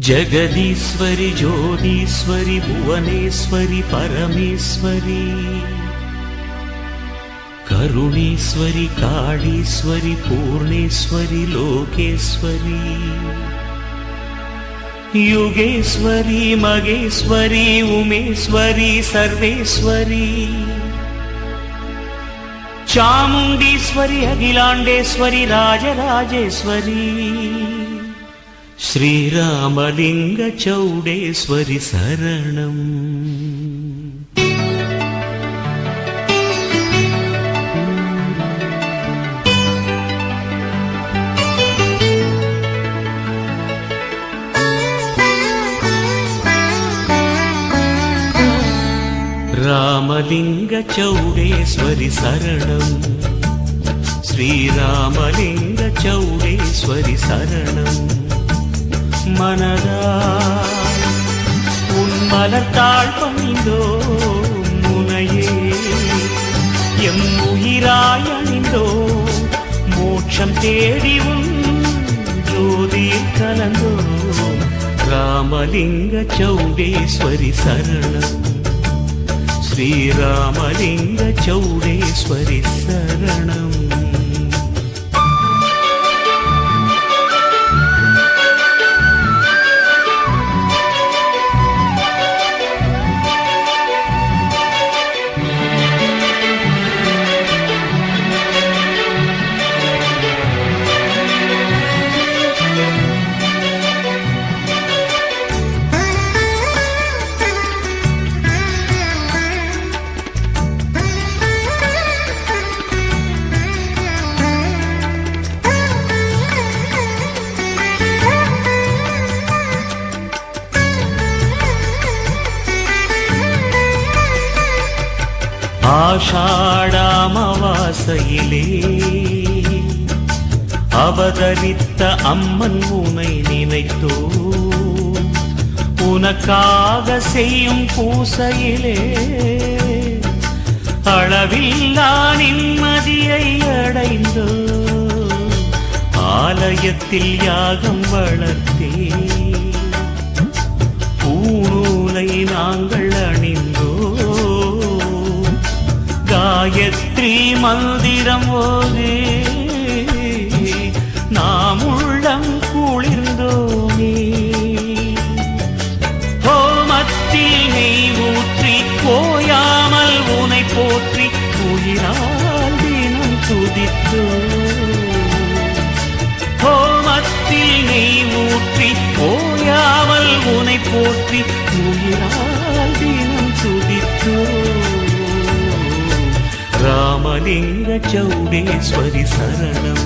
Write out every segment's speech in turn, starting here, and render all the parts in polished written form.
जगदीश्वरि ज्योतीश्वरि भुवनेश्वरि परमेश्वरि करुणेश्वरि काळीश्वरि पूर्णेश्वरि लोकेश्वरि युगेश्वरि मगेश्वरि उमेश्वरि सर्वेश्वरि चामुण्डीश्वरि अखिलाण्डेश्वरि राजराजेश्वरि श्रीरामलिंग चौडेश्वरि शरणम्। रामलिंग चौडेश्वरि शरणम् श्रीरामलिंग चौडेश्वरि शरणम्। मनदा उन मलर्ताள் பணிந்தோ முனையே எம் உயிராய் அணிந்தோ மோட்சம் தேடி உன் ஜோதியில் கலந்தோ ராமலிங்க चौडेश्वरि शरणम् श्रीरामलिंग चौडेश्वरि शरणम्। ஆஷாடாமவாசையிலே அவதரித்த அம்மன் உனை நினைத்தோ உனக்காக செய்யும் பூசையிலே அளவில்லா நிம்மதியை அடைந்தோ ஆலயத்தில் யாகம் வளர்த்தே பூநூலை நாங்கள் அணிந்தோ गायत्री मंदिरम ओदे नाम उल्लम कुलिर्ंदोमे होमत्तिल नेय् ஊற்றி ஓயாமல் உனை போற்றி உயிரால் தினம் துதித்தோ होमत्तिल नेय् ஊற்றி ஓயாமல் உனை போற்றி உயிரால் தினம் துதித்தோ रामलिंग चौडेश्वरि शरणम्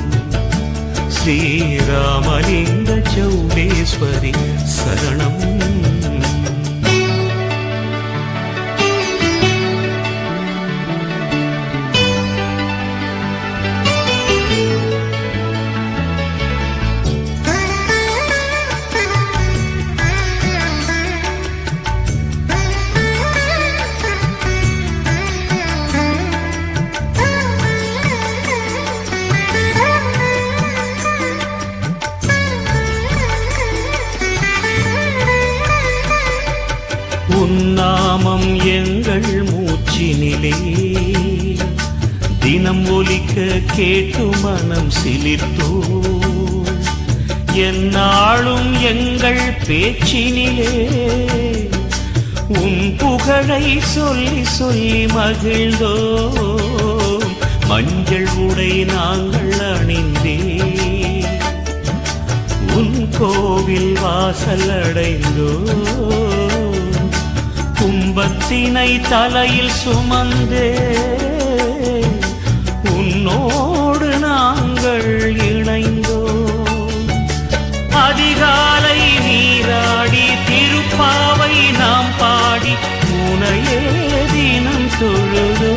श्रीरामलिंग चौडेश्वरि शरणम्। உன்னாமம் எங்கள் மூச்சினிலே தினம் ஒலிக்க கேட்டு மனம் சிலிர்த்தோ எந்நாளும் எங்கள் பேச்சினிலே உன் புகழை சொல்லி சொல்லி மகிழ்ந்தோ மஞ்சள் உடை நாங்கள் அணிந்தே உன் கோவில் வாசல் அடைந்தோ கும்பத்தினை தலையில் சுமந்தே உன்னோடு நாங்கள் இணைந்தோ அதிகாலை நீராடி திருப்பாவை நாம் பாடி உனையே தினம் தொழுதோ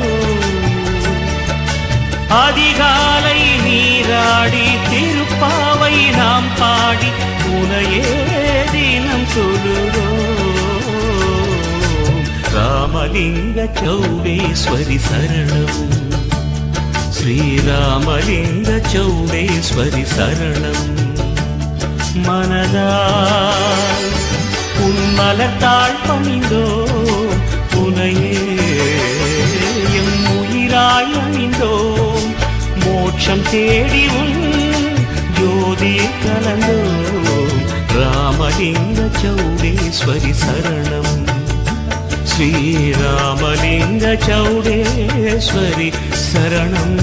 அதிகாலை நீராடி திருப்பாவை நாம் பாடி உனையே தினம் தொழுதோ रामलिंग चौडेश्वरि शरणम् श्रीरामलिंग चौडेश्वरि शरणम्। மனதால் உன்மலத்தாள் பணிந்தோ உனையே எம் உயிராய் அணிந்தோம் மோட்சம் தேடி உன் ஜோதி கலந்தோம் ராமலிங்க சௌடேஸ்வரி சரணம் ஸ்ரீராமலிங்க சௌடேஸ்வரி சரணம்